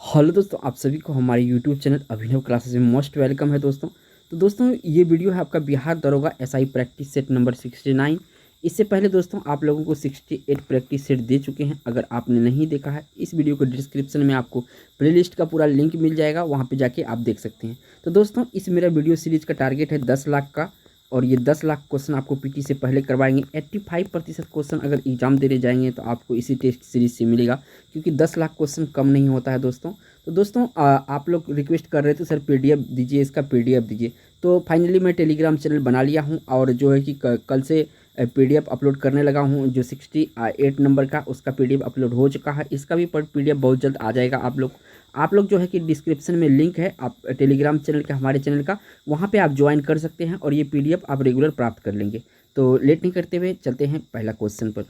Hello दोस्तों, आप सभी को हमारे यूट्यूब चैनल अभिनव क्लासेस में मोस्ट वेलकम है दोस्तों। तो दोस्तों ये वीडियो है आपका बिहार दरोगा एसआई प्रैक्टिस सेट नंबर 69। इससे पहले दोस्तों आप लोगों को 68 प्रैक्टिस सेट दे चुके हैं। अगर आपने नहीं देखा है, इस वीडियो को डिस्क्रिप्शन में आपको प्लेलिस्ट का पूरा लिंक मिल जाएगा, वहाँ पर जाके आप देख सकते हैं। तो दोस्तों इस मेरा वीडियो सीरीज का टारगेट है 10 लाख का, और ये 10 लाख क्वेश्चन आपको पीटी से पहले करवाएंगे। 85% क्वेश्चन अगर एग्जाम देने जाएंगे तो आपको इसी टेस्ट सीरीज से मिलेगा, क्योंकि 10 लाख क्वेश्चन कम नहीं होता है दोस्तों। तो दोस्तों आप लोग रिक्वेस्ट कर रहे थे सर पीडीएफ दीजिए, इसका पीडीएफ दीजिए। तो फाइनली मैं टेलीग्राम चैनल बना लिया हूँ, और जो है कि कल से पीडीएफ अपलोड करने लगा हूँ। जो 68 नंबर का उसका पीडीएफ अपलोड हो चुका है, इसका भी पीडीएफ बहुत जल्द आ जाएगा। आप लोग जो है कि डिस्क्रिप्शन में लिंक है आप टेलीग्राम चैनल का, हमारे चैनल का, वहाँ पे आप ज्वाइन कर सकते हैं और ये पीडीएफ आप रेगुलर प्राप्त कर लेंगे। तो लेट नहीं करते हुए चलते हैं पहला क्वेश्चन पर।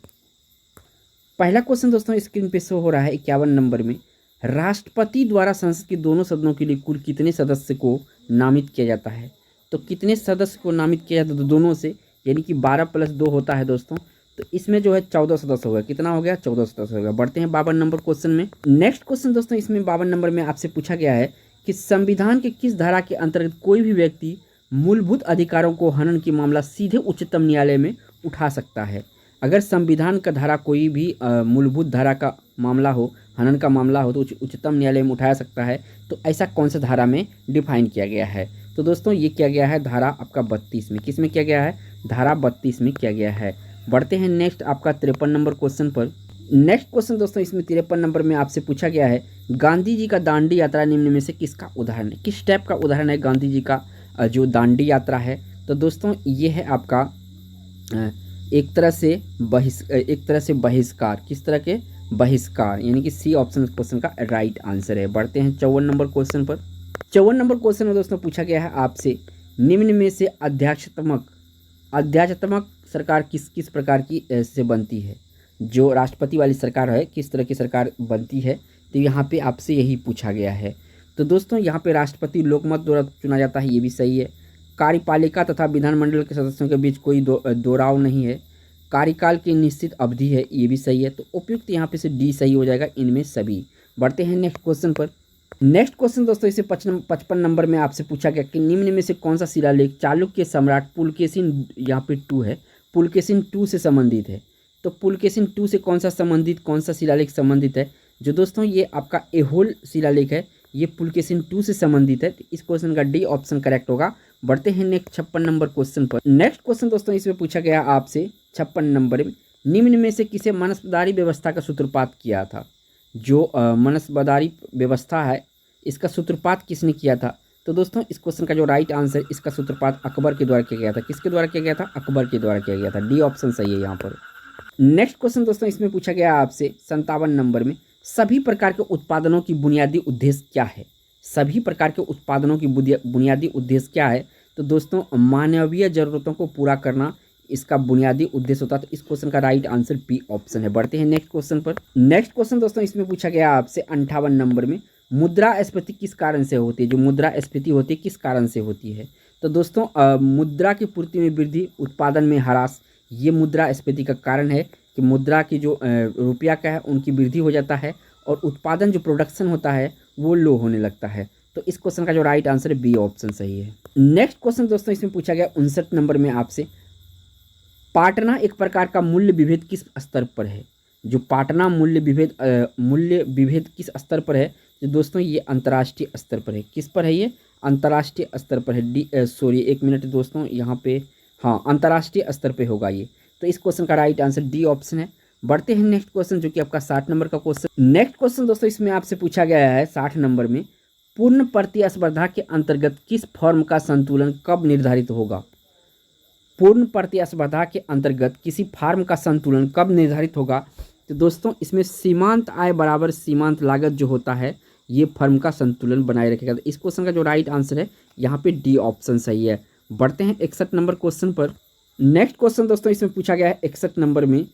पहला क्वेश्चन दोस्तों स्क्रीन पे शो हो रहा है 51 नंबर में। राष्ट्रपति द्वारा संसद के दोनों सदनों के लिए कुल कितने सदस्य को नामित किया जाता है? तो कितने सदस्य को नामित किया जाता है? तो दोनों से, यानी कि 12+2 होता है दोस्तों। तो इसमें जो है 14 सदस्य हो गया। कितना हो गया? 14 सदस्य हो गया। बढ़ते हैं 52 नंबर क्वेश्चन में। नेक्स्ट क्वेश्चन दोस्तों इसमें 52 नंबर में आपसे पूछा गया है कि संविधान के किस धारा के अंतर्गत कोई भी व्यक्ति मूलभूत अधिकारों को हनन की मामला सीधे उच्चतम न्यायालय में उठा सकता है? अगर संविधान का धारा कोई भी मूलभूत धारा का मामला हो, हनन का मामला हो, तो उच्चतम न्यायालय में उठाया सकता है। तो ऐसा कौन सा धारा में डिफाइन किया गया है? तो दोस्तों ये किया गया है धारा आपका 32 में। किस में किया गया है? धारा 32 में किया गया है। बढ़ते हैं नेक्स्ट आपका 53 नंबर क्वेश्चन पर। नेक्स्ट क्वेश्चन दोस्तों इसमें 53 नंबर में आपसे पूछा गया है, गांधी जी का दांडी यात्रा निम्न में से किसका उदाहरण है? किस टाइप का उदाहरण है गांधी जी का जो दांडी यात्रा है? तो दोस्तों ये है आपका एक तरह से बहिष्कार। किस तरह के? बहिष्कार, यानी कि सी ऑप्शन क्वेश्चन का राइट आंसर है। बढ़ते हैं 54 नंबर क्वेश्चन पर। 54 नंबर क्वेश्चन में दोस्तों पूछा गया है आपसे, निम्न में से अध्यात्मक सरकार किस किस प्रकार की से बनती है? जो राष्ट्रपति वाली सरकार है, किस तरह की सरकार बनती है? तो यहाँ पे आपसे यही पूछा गया है। तो दोस्तों यहाँ पे राष्ट्रपति लोकमत द्वारा चुना जाता है, ये भी सही है। कार्यपालिका तथा विधानमंडल के सदस्यों के बीच कोई दोराव नहीं है। कार्यकाल की निश्चित अवधि है, ये भी सही है। तो उपयुक्त यहाँ पे से डी सही हो जाएगा इनमें सभी। बढ़ते हैं नेक्स्ट क्वेश्चन पर। नेक्स्ट क्वेश्चन दोस्तों इसे 55 नंबर में आपसे पूछा गया कि निम्न में से कौन सा शिलालेख चालुक्य सम्राट पुलकेशिन, यहाँ पे 2 है, पुलकेशिन 2 से संबंधित है? तो पुलकेशिन 2 से कौन सा शिलालेख संबंधित है? जो दोस्तों ये आपका एहोल शिलालेख है, ये पुलकेशिन 2 से संबंधित है। तो इस क्वेश्चन का डी ऑप्शन करेक्ट होगा। बढ़ते हैं नेक्स्ट 56 नंबर क्वेश्चन पर। नेक्स्ट क्वेश्चन दोस्तों इसमें पूछा गया आपसे 56 नंबर में, निम्न में से किसे मनसबदारी व्यवस्था का सूत्रपात किया था? जो मनसबदारी व्यवस्था है, इसका सूत्रपात किसने किया था? तो दोस्तों इस क्वेश्चन का जो राइट आंसर, इसका सूत्रपात अकबर के द्वारा किया गया था। किसके द्वारा किया गया था? अकबर के द्वारा किया गया था। डी ऑप्शन सही है यहाँ पर। नेक्स्ट क्वेश्चन दोस्तों इसमें पूछा गया आपसे 57 नंबर में, सभी प्रकार के उत्पादनों की बुनियादी उद्देश्य क्या है? सभी प्रकार के उत्पादनों की बुनियादी उद्देश्य क्या है? तो दोस्तों मानवीय जरूरतों को पूरा करना इसका बुनियादी उद्देश्य होता है। तो इस क्वेश्चन का राइट आंसर बी ऑप्शन है। बढ़ते हैं नेक्स्ट क्वेश्चन पर। नेक्स्ट क्वेश्चन दोस्तों इसमें पूछा गया आपसे 58 नंबर में, मुद्रास्फीति किस कारण से होती है? जो मुद्रास्फीति होती है किस कारण से होती है? तो दोस्तों मुद्रा की पूर्ति में वृद्धि, उत्पादन में ह्रास, ये मुद्रास्फीति का कारण है कि मुद्रा की जो रुपया का है उनकी वृद्धि हो जाता है, और उत्पादन जो प्रोडक्शन होता है वो लो होने लगता है। तो इस क्वेश्चन का जो राइट आंसर है बी ऑप्शन सही है। नेक्स्ट क्वेश्चन दोस्तों इसमें पूछा गया 59 नंबर में आपसे, पाटना एक प्रकार का मूल्य विभेद किस स्तर पर है? जो पाटना मूल्य विभेद किस स्तर पर है? जो दोस्तों ये अंतर्राष्ट्रीय स्तर पर है। किस पर है? ये अंतर्राष्ट्रीय स्तर पर है। सॉरी एक मिनट दोस्तों, यहाँ पे हाँ अंतर्राष्ट्रीय स्तर पे होगा ये। तो इस क्वेश्चन का राइट आंसर डी ऑप्शन है। बढ़ते हैं नेक्स्ट क्वेश्चन जो कि आपका 60 नंबर का क्वेश्चन। नेक्स्ट क्वेश्चन दोस्तों इसमें आपसे पूछा गया है 60 नंबर में, पूर्ण प्रतिस्पर्धा के अंतर्गत किस फर्म का संतुलन कब निर्धारित होगा? पूर्ण प्रतिस्पर्धा के अंतर्गत किसी फर्म का संतुलन कब निर्धारित होगा? तो दोस्तों इसमें सीमांत आय बराबर सीमांत लागत जो होता है, ये फर्म का संतुलन बनाए रखेगा। तो इस क्वेश्चन का जो राइट आंसर है यहाँ पे डी ऑप्शन सही है। बढ़ते हैं 61 नंबर क्वेश्चन पर। नेक्स्ट क्वेश्चन दोस्तों इसमें पूछा गया है 61 नंबर में,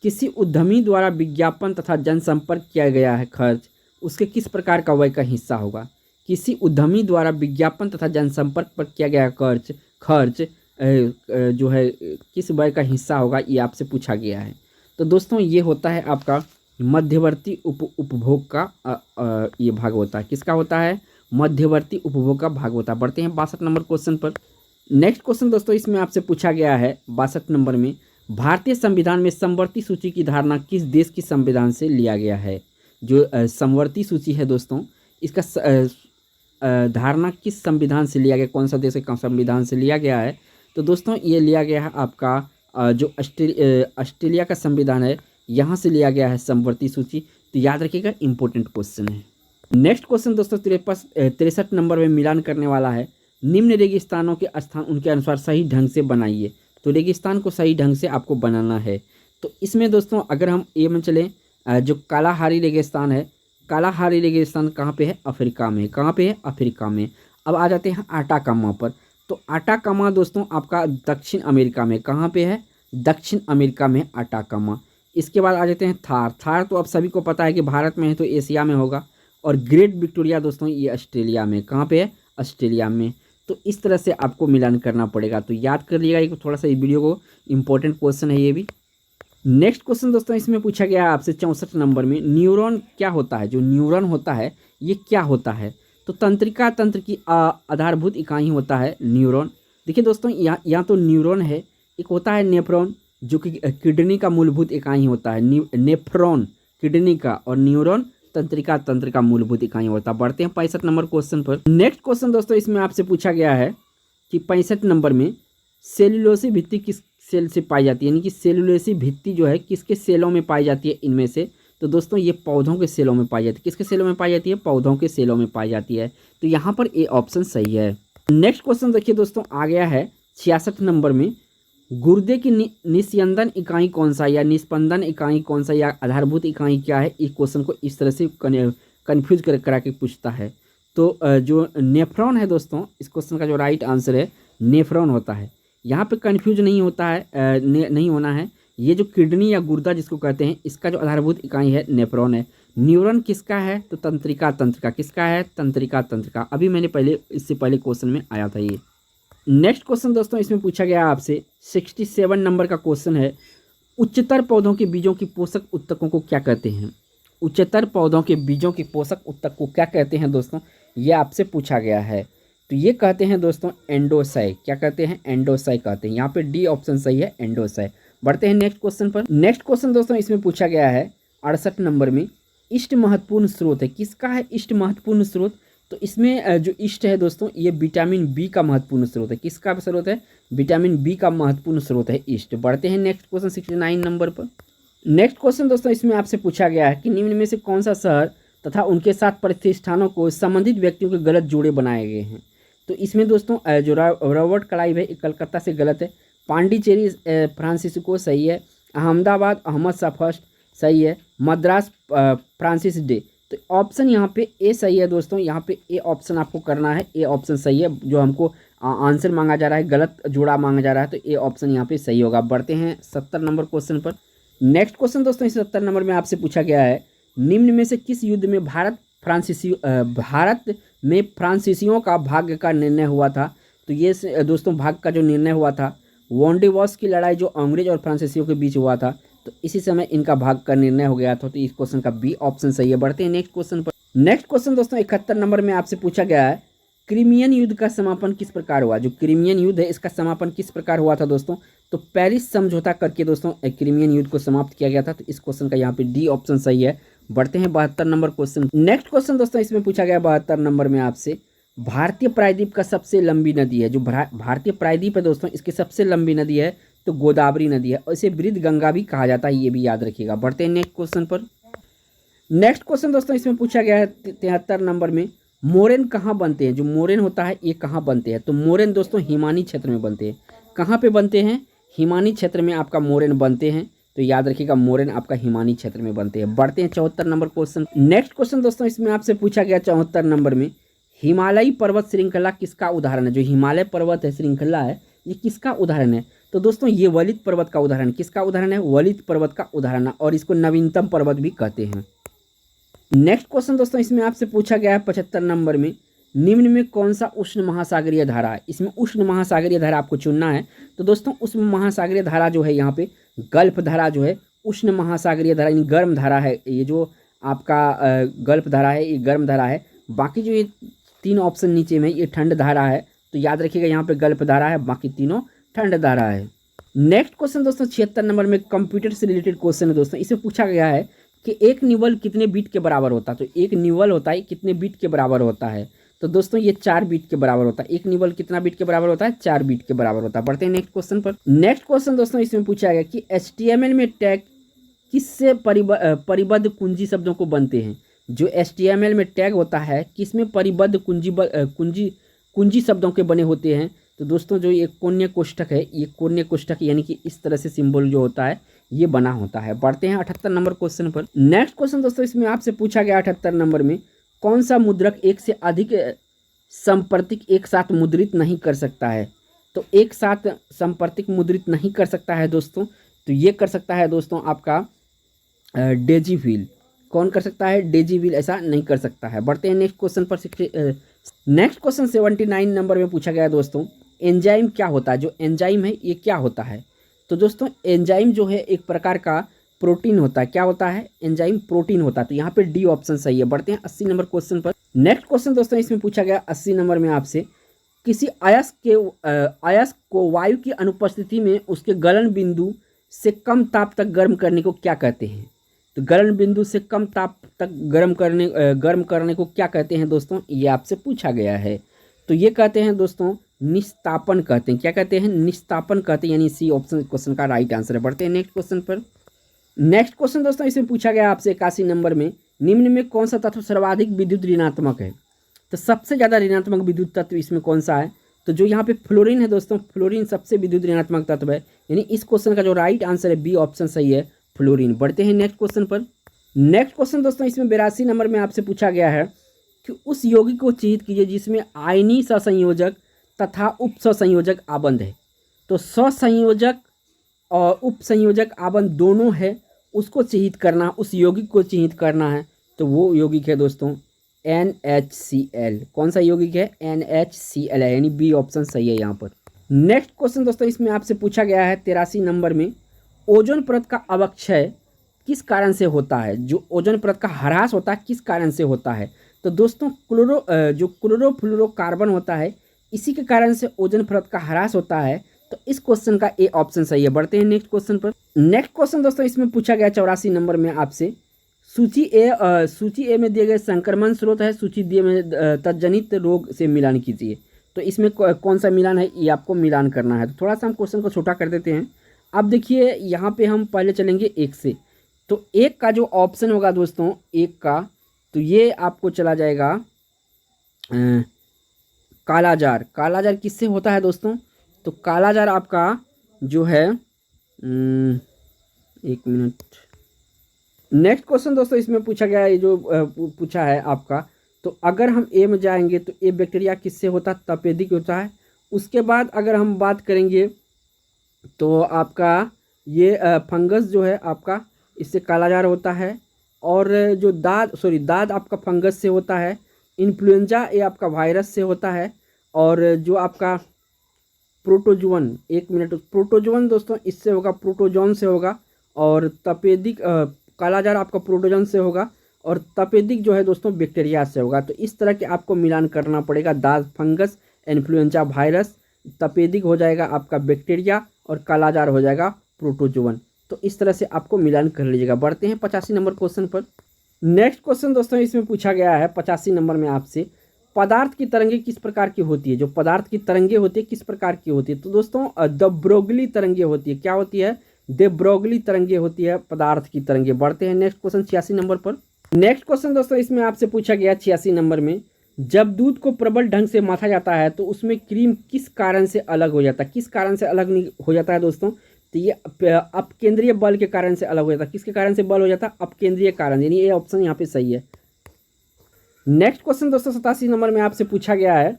किसी उद्यमी द्वारा विज्ञापन तथा जनसंपर्क किया गया है खर्च, उसके किस प्रकार का व्यय का हिस्सा होगा? किसी उद्यमी द्वारा विज्ञापन तथा जनसंपर्क पर किया गया खर्च जो है किस व्यय का हिस्सा होगा, ये आपसे पूछा गया है। तो दोस्तों ये होता है आपका मध्यवर्ती उपभोग का ये भाग होता है। किसका होता है? मध्यवर्ती उपभोग का भाग होता है। बढ़ते हैं 62 नंबर क्वेश्चन पर। नेक्स्ट क्वेश्चन दोस्तों इसमें आपसे पूछा गया है 62 नंबर में, भारतीय संविधान में समवर्ती सूची की धारणा किस देश की संविधान से लिया गया है? जो समवर्ती सूची है दोस्तों, इसका धारणा किस संविधान से लिया गया, कौन सा देश के संविधान से लिया गया है? तो दोस्तों ये लिया गया है आपका जो ऑस्ट्रेलिया का संविधान है, यहाँ से लिया गया है समवर्ती सूची। तो याद रखिएगा, इंपॉर्टेंट क्वेश्चन है। नेक्स्ट क्वेश्चन दोस्तों 63 नंबर में मिलान करने वाला है। निम्न रेगिस्तानों के स्थान उनके अनुसार सही ढंग से बनाइए। तो रेगिस्तान को सही ढंग से आपको बनाना है। तो इसमें दोस्तों अगर हम ये में चलें, जो कालाहारी रेगिस्तान है, कालाहारी रेगिस्तान कहाँ पे है? अफ्रीका में। कहाँ पे है? अफ्रीका में। अब आ जाते हैं आटाकामा पर। तो आटाकामा दोस्तों आपका दक्षिण अमेरिका में। कहाँ पे है? दक्षिण अमेरिका में आटाकामा। इसके बाद आ जाते हैं थार। थार तो आप सभी को पता है कि भारत में है, तो एशिया में होगा। और ग्रेट विक्टोरिया दोस्तों ये ऑस्ट्रेलिया में। कहाँ पे है? ऑस्ट्रेलिया में। तो इस तरह से आपको मिलान करना पड़ेगा। तो याद कर लीजिएगा, एक थोड़ा सा ये वीडियो को इंपॉर्टेंट क्वेश्चन है ये भी। नेक्स्ट क्वेश्चन दोस्तों इसमें पूछा गया है आपसे 64 नंबर में, न्यूरॉन क्या होता है? जो न्यूरॉन होता है ये क्या होता है? तो तंत्रिका तंत्र की आधारभूत इकाई होता है न्यूरॉन। देखिए दोस्तों, यहाँ तो न्यूरॉन है, एक होता है नेफ्रॉन जो कि किडनी का मूलभूत इकाई होता है। नेफ्रॉन किडनी का, और न्यूरॉन तंत्रिका तंत्र का मूलभूत इकाई होता है। बढ़ते हैं 65 नंबर क्वेश्चन पर। नेक्स्ट क्वेश्चन दोस्तों इसमें आपसे पूछा गया है कि 65 नंबर में सेलुलोसी भित्ति किस सेल से पाई जाती है? यानी कि सेलुलोसी भित्ति जो है किसके सेलों में पाई जाती है इनमें से? तो दोस्तों ये पौधों के सेलों में पाई जाती है। किसके सेलों में पाई जाती है? पौधों के सेलों में पाई जाती है। तो यहाँ पर ए ऑप्शन सही है। नेक्स्ट क्वेश्चन देखिए दोस्तों, आ गया है 66 नंबर में, गुर्दे की निस्यंदन इकाई कौन सा, या निस्पंदन इकाई कौन सा, या आधारभूत इकाई क्या है? इस क्वेश्चन को इस तरह से कन्फ्यूज करा के पूछता है। तो जो नेफ्रॉन है दोस्तों, इस क्वेश्चन का जो राइट आंसर है नेफ्रॉन होता है। यहाँ पे कन्फ्यूज नहीं होता है, नहीं होना है। ये जो किडनी या गुर्दा जिसको कहते हैं, इसका जो आधारभूत इकाई है नेफ्रॉन है। न्यूरॉन किसका है? तो तंत्रिका तंत्रिका। किसका है? तंत्रिका तंत्रिका। अभी मैंने इससे पहले क्वेश्चन में आया था ये। नेक्स्ट क्वेश्चन दोस्तों इसमें पूछा गया आपसे 67 नंबर का क्वेश्चन है, उच्चतर पौधों के बीजों की पोषक उत्तकों को क्या कहते हैं? उच्चतर पौधों के बीजों की पोषक उत्तक को क्या कहते हैं दोस्तों? ये आपसे पूछा गया है। तो ये कहते हैं दोस्तों एंडोसाई। क्या कहते हैं? एंडोसाई कहते हैं। यहाँ पे डी ऑप्शन सही है, एंडोसाई। बढ़ते हैं नेक्स्ट क्वेश्चन पर। नेक्स्ट क्वेश्चन दोस्तों इसमें पूछा गया है 68 नंबर में, इष्ट महत्वपूर्ण स्रोत है। किसका है इष्ट महत्वपूर्ण स्रोत? तो इसमें जो इष्ट है दोस्तों, ये विटामिन बी का महत्वपूर्ण स्रोत है। किसका स्रोत है? विटामिन बी का महत्वपूर्ण स्रोत है इष्ट। बढ़ते हैं नेक्स्ट क्वेश्चन 69 नंबर पर। नेक्स्ट क्वेश्चन दोस्तों इसमें आपसे पूछा गया है कि निम्न में से कौन सा शहर तथा उनके साथ प्रतिष्ठानों को संबंधित व्यक्तियों के गलत जोड़े बनाए गए हैं? तो इसमें दोस्तों जो रॉबर्ट क्लाइव है, कलकत्ता से गलत है। पांडिचेरी फ्रांसिस्को सही है। अहमदाबाद अहमद शाह फर्स्ट सही है। Madras Francis day. तो ऑप्शन यहाँ पे ए सही है दोस्तों। यहाँ पे ए ऑप्शन आपको करना है, ए ऑप्शन सही है। जो हमको आंसर मांगा जा रहा है, गलत जोड़ा मांगा जा रहा है, तो ए ऑप्शन यहाँ पे सही होगा। बढ़ते हैं 70 नंबर क्वेश्चन पर। नेक्स्ट क्वेश्चन दोस्तों इस 70 नंबर में आपसे पूछा गया है, निम्न में से किस युद्ध में भारत में फ्रांसीसियों का भाग्य का निर्णय हुआ था? तो ये दोस्तों भाग्य का जो निर्णय हुआ था, वॉन्डिवॉस की लड़ाई जो अंग्रेज और फ्रांसीसियों के बीच हुआ था, तो इसी समय इनका भाग्य का निर्णय हो गया था। तो इस क्वेश्चन का बी ऑप्शन सही है। बढ़ते हैं नेक्स्ट क्वेश्चन पर। नेक्स्ट क्वेश्चन दोस्तों 71 नंबर में आपसे पूछा गया है, क्रीमियन युद्ध का समापन किस प्रकार हुआ? जो क्रीमियन युद्ध है इसका समापन किस प्रकार हुआ था दोस्तों? तो पेरिस समझौता करके दोस्तों क्रीमियन युद्ध को समाप्त किया गया था। तो इस क्वेश्चन का यहाँ पे डी ऑप्शन सही है। बढ़ते हैं 72 नंबर क्वेश्चन। नेक्स्ट क्वेश्चन दोस्तों इसमें पूछा गया 72 नंबर में आपसे, भारतीय प्रायद्वीप का सबसे लंबी नदी है। जो भारतीय प्रायद्वीप है दोस्तों, इसकी सबसे लंबी नदी है तो गोदावरी नदी है, और इसे वृद्ध गंगा भी कहा जाता है, ये भी याद रखिएगा। बढ़ते हैं नेक्स्ट क्वेश्चन पर। नेक्स्ट क्वेश्चन दोस्तों इसमें पूछा गया है 73 नंबर में, मोरेन कहाँ बनते हैं? जो मोरेन होता है ये कहाँ बनते हैं? तो मोरेन दोस्तों हिमानी क्षेत्र में बनते हैं। कहाँ पे बनते हैं? हिमानी क्षेत्र में आपका मोरेन बनते हैं। तो याद रखिएगा मोरेन आपका हिमानी क्षेत्र में बनते हैं। बढ़ते हैं 74 नंबर क्वेश्चन। नेक्स्ट क्वेश्चन दोस्तों इसमें आपसे पूछा गया 74 नंबर में, हिमालयी पर्वत श्रृंखला किसका उदाहरण है? जो हिमालय पर्वत है श्रृंखला है, ये किसका उदाहरण है? तो दोस्तों ये वलित पर्वत का उदाहरण। किसका उदाहरण है? वलित पर्वत का उदाहरण, और इसको नवीनतम पर्वत भी कहते हैं। नेक्स्ट क्वेश्चन दोस्तों इसमें आपसे पूछा गया है 75 नंबर में, निम्न में कौन सा उष्ण महासागरीय धारा है? इसमें उष्ण महासागरीय धारा आपको चुनना है। तो दोस्तों उष्ण महासागरीय धारा जो है यहाँ पे गल्फ धारा जो है उष्ण महासागरीय धारा यानी गर्म धारा है, ये जो आपका गल्फ धारा है ये गर्म धारा है। बाकी जो ये 3 ऑप्शन नीचे में ये ठंड धारा है, तो याद रखिएगा यहाँ पे गल्फ धारा है, बाकी तीनों ठंड धारा है। नेक्स्ट क्वेश्चन दोस्तों 76 नंबर में कंप्यूटर से रिलेटेड क्वेश्चन है दोस्तों। इसमें पूछा गया है कि एक निवल कितने बीट के बराबर होता है। तो एक निवल होता है कितने बीट के बराबर होता है, तो दोस्तों ये 4 बीट के बराबर होता है। एक निवल कितना बीट के बराबर होता है, 4 बीट के बराबर होता है। बढ़ते हैं नेक्स्ट क्वेश्चन पर। नेक्स्ट क्वेश्चन दोस्तों इसमें पूछा गया कि HTML में टैग किससे परिबद्ध कुंजी शब्दों को बनते हैं। जो HTML में टैग होता है किसमें परिबद्ध कुंजी शब्दों के बने होते हैं। तो दोस्तों जो ये कोण्य कोष्ठक है, ये कोण्य कोष्ठक यानी कि इस तरह से सिंबल जो होता है ये बना होता है। बढ़ते हैं 78 नंबर क्वेश्चन पर। नेक्स्ट क्वेश्चन दोस्तों इसमें आपसे पूछा गया 78 नंबर में कौन सा मुद्रक एक से अधिक संपर्तिक एक साथ मुद्रित नहीं कर सकता है। तो एक साथ संपर्तिक मुद्रित नहीं कर सकता है दोस्तों, तो ये कर सकता है दोस्तों आपका डेजी व्हील। कौन कर सकता है, डेजी व्हील ऐसा नहीं कर सकता है। बढ़ते हैं नेक्स्ट क्वेश्चन पर। नेक्स्ट क्वेश्चन 79 नंबर में पूछा गया दोस्तों एंजाइम क्या होता है। जो एंजाइम है ये क्या होता है। तो दोस्तों एंजाइम जो है एक प्रकार का प्रोटीन होता है। क्या होता है, एंजाइम प्रोटीन होता है। तो यहाँ पे डी ऑप्शन सही है। बढ़ते हैं 80 नंबर क्वेश्चन पर। नेक्स्ट क्वेश्चन दोस्तों इसमें पूछा गया 80 नंबर में आपसे किसी अयस्क को वायु की अनुपस्थिति में उसके गलन बिंदु से कम ताप तक गर्म करने को क्या कहते हैं। तो गलन बिंदु से कम ताप तक गर्म करने को क्या कहते हैं दोस्तों, ये आपसे पूछा गया है। तो ये कहते हैं दोस्तों निस्तापन कहते हैं। क्या कहते हैं, निस्तापन कहते हैं, यानी सी ऑप्शन क्वेश्चन का राइट आंसर है। बढ़ते हैं नेक्स्ट क्वेश्चन पर। नेक्स्ट क्वेश्चन दोस्तों इसमें पूछा गया आपसे 81 नंबर में निम्न में कौन सा तत्व सर्वाधिक विद्युत ऋणात्मक है। तो सबसे ज़्यादा ऋणात्मक विद्युत तत्व इसमें कौन सा है। तो जो यहाँ पे फ्लोरीन है दोस्तों, फ्लोरीन सबसे विद्युत ऋणात्मक तत्व है, यानी इस क्वेश्चन का जो राइट आंसर है बी ऑप्शन सही है, फ्लोरीन। बढ़ते हैं नेक्स्ट क्वेश्चन पर। नेक्स्ट क्वेश्चन दोस्तों इसमें 82 नंबर में आपसे पूछा गया है कि उस यौगिक को चिह्नित कीजिए जिसमें आयनीय सहसंयोजक तथा उप सहसंयोजक आबंध है। तो सहसंयोजक और उप संयोजक आबंध दोनों है, उसको चिह्नित करना, उस यौगिक को चिह्नित करना है। तो वो यौगिक है दोस्तों NHCl। कौन सा यौगिक है, NHCl है, यानी बी ऑप्शन सही है यहाँ पर। नेक्स्ट क्वेश्चन दोस्तों इसमें आपसे पूछा गया है 83 नंबर में ओजोन परत का अवक्षय किस कारण से होता है। जो ओजोन परत का ह्रास होता है किस कारण से होता है। तो दोस्तों जो क्लोरोफ्लोरोकार्बन होता है इसी के कारण से ओजोन परत का ह्रास होता है। तो इस क्वेश्चन का ए ऑप्शन सही है। बढ़ते हैं नेक्स्ट क्वेश्चन पर। नेक्स्ट क्वेश्चन दोस्तों इसमें पूछा गया 84 नंबर में आपसे सूची ए में दिए गए संक्रमण स्रोत है, सूची डी में तज्जनित रोग से मिलान कीजिए। तो इसमें कौन सा मिलान है ये आपको मिलान करना है। तो थोड़ा सा हम क्वेश्चन को छोटा कर देते हैं। अब देखिए यहाँ पे हम पहले चलेंगे एक से। तो एक का जो ऑप्शन होगा दोस्तों एक का, तो ये आपको चला जाएगा कालाजार। कालाजार किससे होता है दोस्तों। तो कालाजार आपका जो है एक मिनट। नेक्स्ट क्वेश्चन दोस्तों इसमें पूछा गया है, जो पूछा है आपका, तो अगर हम ए में जाएंगे तो ए बैक्टीरिया किससे होता है, तपेदिक होता है। उसके बाद अगर हम बात करेंगे तो आपका ये फंगस जो है आपका, इससे कालाजार होता है। और जो दाद आपका फंगस से होता है। इन्फ्लुएंजा ये आपका वायरस से होता है। और जो आपका प्रोटोजोन, एक मिनट, प्रोटोजोन दोस्तों इससे होगा, प्रोटोजोन से होगा। और तपेदिक कालाजार आपका प्रोटोजोन से होगा। और तपेदिक जो है दोस्तों बैक्टीरिया से होगा। तो इस तरह के आपको मिलान करना पड़ेगा। दाद फंगस, इन्फ्लुएंजा वायरस, तपेदिक हो जाएगा आपका बैक्टीरिया, और कालाजार हो जाएगा प्रोटोजोन। तो इस तरह से आपको मिलान कर लीजिएगा। बढ़ते हैं 85 नंबर क्वेश्चन पर। नेक्स्ट क्वेश्चन दोस्तों इसमें पूछा गया है 85 नंबर में आपसे पदार्थ की तरंगे किस प्रकार की होती है। जो पदार्थ की तरंगे होती है किस प्रकार की होती है। तो दोस्तों द ब्रोगली तरंगे होती है। क्या होती है, दे ब्रोगली तरंगे होती है पदार्थ की तरंगे। बढ़ते हैं नेक्स्ट क्वेश्चन 86 नंबर पर। नेक्स्ट क्वेश्चन दोस्तों इसमें आपसे पूछा गया 86 नंबर में जब दूध को प्रबल ढंग से माथा जाता है तो उसमें क्रीम किस कारण से अलग हो जाता है। किस कारण से अलग नहीं हो जाता है दोस्तों। तो ये अपकेंद्रीय बल के कारण से अलग हो जाता है। किसके कारण से बल हो जाता है, अपकेंद्रीय कारण, यानी ये ऑप्शन यहाँ पे सही है। नेक्स्ट क्वेश्चन दोस्तों 87 नंबर में आपसे पूछा गया है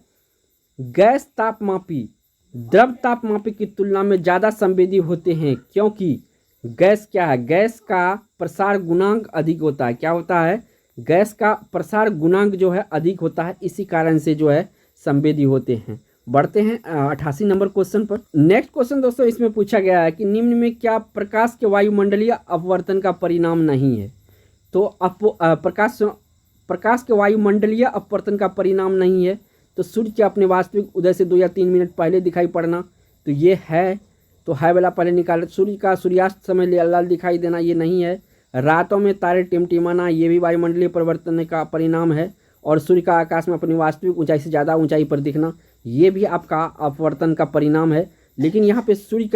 गैस तापमापी द्रव तापमापी की तुलना में ज़्यादा संवेदी होते हैं क्योंकि गैस क्या है, गैस का प्रसार गुणांक अधिक होता है। क्या होता है, गैस का प्रसार गुणांक जो है अधिक होता है, इसी कारण से जो है संवेदी होते हैं। बढ़ते हैं 88 नंबर क्वेश्चन पर। नेक्स्ट क्वेश्चन दोस्तों इसमें पूछा गया है कि निम्न में क्या प्रकाश के वायुमंडलीय अपवर्तन का परिणाम नहीं है। तो प्रकाश के वायुमंडलीय अपवर्तन का परिणाम नहीं है तो सूर्य के अपने वास्तविक उदय से 2 या 3 मिनट पहले दिखाई पड़ना, तो ये है, तो है वाला पहले निकाल। सूर्य का सूर्यास्त समय लाल लाल दिखाई देना, ये नहीं है। रातों में तारे टिमटिमाना, ये भी वायुमंडलीय परिवर्तन का परिणाम है। और सूर्य का आकाश में अपनी वास्तविक ऊंचाई से ज़्यादा ऊंचाई पर दिखना, ये भी आपका अपवर्तन का परिणाम है। लेकिन यहाँ पे सूर्य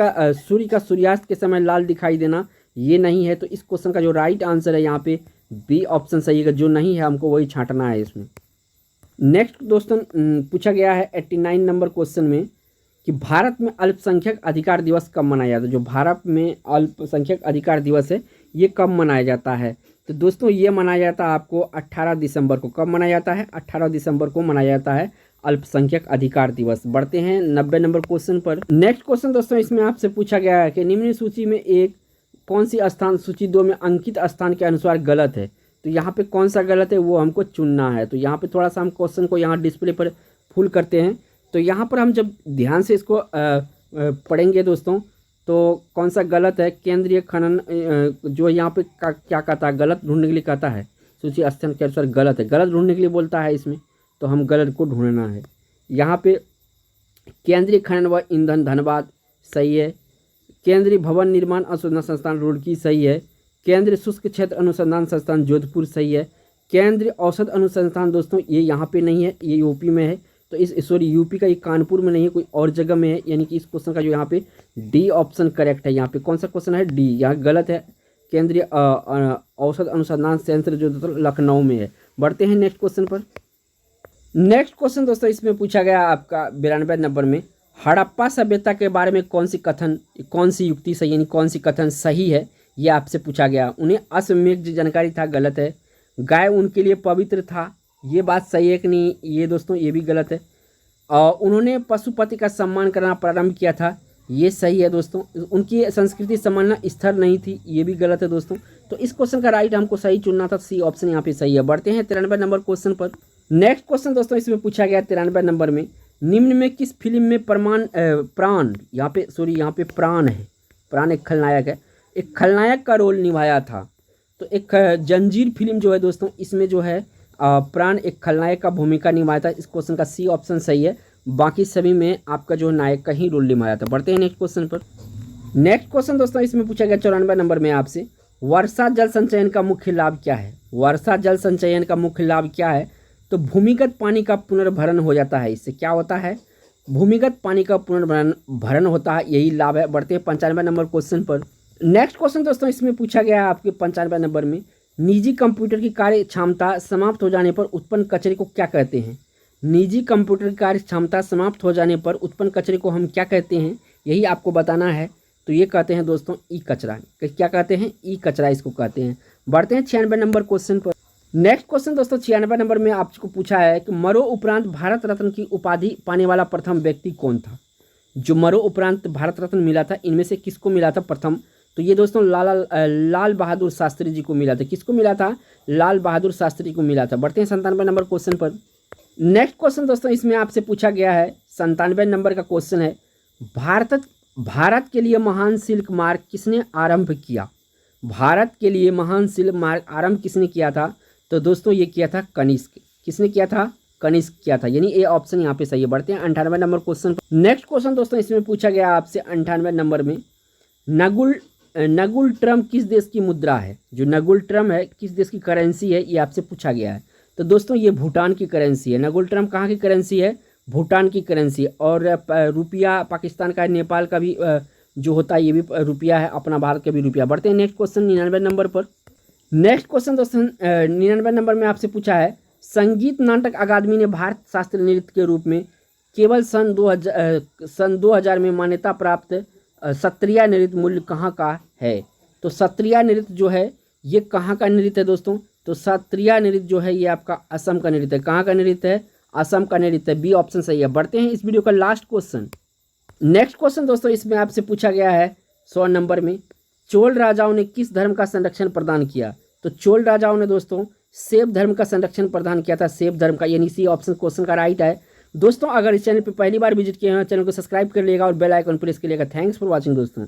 का सूर्यास्त के समय लाल दिखाई देना, ये नहीं है। तो इस क्वेश्चन का जो राइट आंसर है यहाँ पे बी ऑप्शन सही है। जो नहीं है हमको वही छांटना है इसमें। नेक्स्ट दोस्तों पूछा गया है 89 नंबर क्वेश्चन में कि भारत में अल्पसंख्यक अधिकार दिवस कब मनाया जाता है। जो भारत में अल्पसंख्यक अधिकार दिवस है ये कब मनाया जाता है। तो दोस्तों ये मनाया जाता है आपको 18 दिसंबर को। कब मनाया जाता है? 18 दिसंबर को मनाया जाता है अल्पसंख्यक अधिकार दिवस। बढ़ते हैं 90 नंबर क्वेश्चन पर। नेक्स्ट क्वेश्चन दोस्तों इसमें आपसे पूछा गया है कि निम्न सूची में एक कौन सी स्थान सूची 2 में अंकित स्थान के अनुसार गलत है। तो यहाँ पे कौन सा गलत है वो हमको चुनना है। तो यहाँ पे थोड़ा सा हम क्वेश्चन को यहाँ डिस्प्ले पर फुल करते हैं। तो यहाँ पर हम जब ध्यान से इसको पढ़ेंगे दोस्तों, तो कौन सा गलत है, केंद्रीय खनन जो यहाँ पे क्या कहता है, गलत ढूंढने के लिए कहता है, सूची स्थान के अनुसार गलत है, गलत ढूंढने के लिए बोलता है इसमें। तो हम गलत को ढूंढना है। यहाँ पे केंद्रीय खनन व ईंधन धनबाद सही है। केंद्रीय भवन निर्माण अनुसंधान संस्थान रुड़की सही है। केंद्रीय शुष्क क्षेत्र अनुसंधान संस्थान जोधपुर सही है। केंद्रीय औषध अनुसंधान दोस्तों ये यहाँ पे नहीं है, ये यूपी में है। तो इस यूपी का ये कानपुर में नहीं है, कोई और जगह में है। यानी कि इस क्वेश्चन का जो यहाँ पे डी ऑप्शन करेक्ट है। यहाँ पे कौन सा क्वेश्चन है? डी। यहाँ गलत है। केंद्रीय औषध अनुसंधान संयंत्र जो लखनऊ में है। बढ़ते हैं नेक्स्ट क्वेश्चन पर। नेक्स्ट क्वेश्चन दोस्तों इसमें पूछा गया आपका 92 नंबर में, हड़प्पा सभ्यता के बारे में कौन सी युक्ति सही, यानी कौन सी कथन सही है, ये आपसे पूछा गया। उन्हें अश्वमेध जानकारी था, गलत है। गाय उनके लिए पवित्र था, ये बात सही है कि नहीं, ये दोस्तों ये भी गलत है। और उन्होंने पशुपति का सम्मान करना प्रारंभ किया था, ये सही है दोस्तों। उनकी संस्कृति सम्मानना स्थिर नहीं थी, ये भी गलत है दोस्तों। तो इस क्वेश्चन का राइट हमको सही चुनना था, सी ऑप्शन यहाँ पे सही है। बढ़ते हैं 93 नंबर क्वेश्चन पर। नेक्स्ट क्वेश्चन दोस्तों इसमें पूछा गया 93 नंबर में, निम्न में किस फिल्म में प्राण, यहाँ पे प्राण है, प्राण एक खलनायक है, एक खलनायक का रोल निभाया था। तो एक जंजीर फिल्म जो है दोस्तों, इसमें जो है प्राण एक खलनायक का भूमिका निभाया था। इस क्वेश्चन का सी ऑप्शन सही है। बाकी सभी में आपका जो नायक का ही रोल निभाया था। बढ़ते हैं नेक्स्ट क्वेश्चन पर। नेक्स्ट क्वेश्चन दोस्तों इसमें पूछा गया 94 नंबर में आपसे, वर्षा जल संचयन का मुख्य लाभ क्या है। वर्षा जल संचयन का मुख्य लाभ क्या है? तो भूमिगत पानी का पुनर्भरण हो जाता है। इससे क्या होता है? भूमिगत पानी का पुनर्भरण होता है, यही लाभ है। बढ़ते हैं 95 नंबर क्वेश्चन पर। नेक्स्ट क्वेश्चन दोस्तों इसमें पूछा गया है आपके 95 नंबर में, निजी कंप्यूटर की कार्य क्षमता समाप्त हो जाने पर उत्पन्न कचरे को क्या कहते हैं। निजी कंप्यूटर की कार्य क्षमता समाप्त हो जाने पर उत्पन्न कचरे को हम क्या कहते हैं, यही आपको बताना है। तो ये कहते हैं दोस्तों ई कचरा। क्या कहते हैं? ई कचरा इसको कहते हैं। बढ़ते हैं 96 नंबर क्वेश्चन पर। नेक्स्ट क्वेश्चन दोस्तों 96 नंबर में आपको पूछा है कि मरो उपरांत भारत रत्न की उपाधि पाने वाला प्रथम व्यक्ति कौन था। जो मरो उपरांत भारत रत्न मिला था, इनमें से किसको मिला था प्रथम? तो ये दोस्तों लाल बहादुर शास्त्री जी को मिला था। किसको मिला था? लाल बहादुर शास्त्री को मिला था। बढ़ते हैं 97 नंबर क्वेश्चन पर। नेक्स्ट क्वेश्चन दोस्तों इसमें आपसे पूछा गया है 97 नंबर का क्वेश्चन है, भारत के लिए महान सिल्क मार्ग किसने आरंभ किया। भारत के लिए महान सिल्क मार्ग आरंभ किसने किया था? तो दोस्तों ये किया था कनिष्क। किसने किया था? कनिष्क किया था, यानी ए ऑप्शन यहाँ पे सही है। बढ़ते हैं 98 नंबर क्वेश्चन पर। नेक्स्ट क्वेश्चन दोस्तों इसमें पूछा गया आपसे 98 नंबर में, नगुल ट्रम किस देश की मुद्रा है। जो नगुल ट्रम है किस देश की करेंसी है, ये आपसे पूछा गया है। तो दोस्तों ये भूटान की करेंसी है। नगुल ट्रम कहाँ की करेंसी है? भूटान की करेंसी है। और रुपया पाकिस्तान का, नेपाल का भी जो होता है ये भी रुपया है, अपना भारत का भी रुपया। बढ़ते हैं नेक्स्ट क्वेश्चन 99 नंबर पर। नेक्स्ट क्वेश्चन दोस्तों 99 नंबर में आपसे पूछा है, संगीत नाटक अकादमी ने भारत शास्त्रीय नृत्य के रूप में केवल सन 2000 में मान्यता प्राप्त सत्रिया नृत्य मूल्य कहाँ का है। तो सत्रिया नृत्य जो है ये कहाँ का नृत्य है दोस्तों? तो सत्रिया नृत्य जो है ये आपका असम का नृत्य है। कहाँ का नृत्य है? असम का नृत्य है। बी ऑप्शन सही है। बढ़ते हैं इस वीडियो का लास्ट क्वेश्चन। नेक्स्ट क्वेश्चन दोस्तों इसमें आपसे पूछा गया है 100 नंबर में, चोल राजाओं ने किस धर्म का संरक्षण प्रदान किया। तो चोल राजाओं ने दोस्तों शैव धर्म का संरक्षण प्रदान किया था। शैव धर्म का, यानी सी ऑप्शन क्वेश्चन का राइट है। दोस्तों अगर इस चैनल पर पहली बार विजिट किए हैं चैनल को सब्सक्राइब कर लिएगा और बेल आइकन प्रेस करिएगा। थैंक्स फॉर वॉचिंग दोस्तों।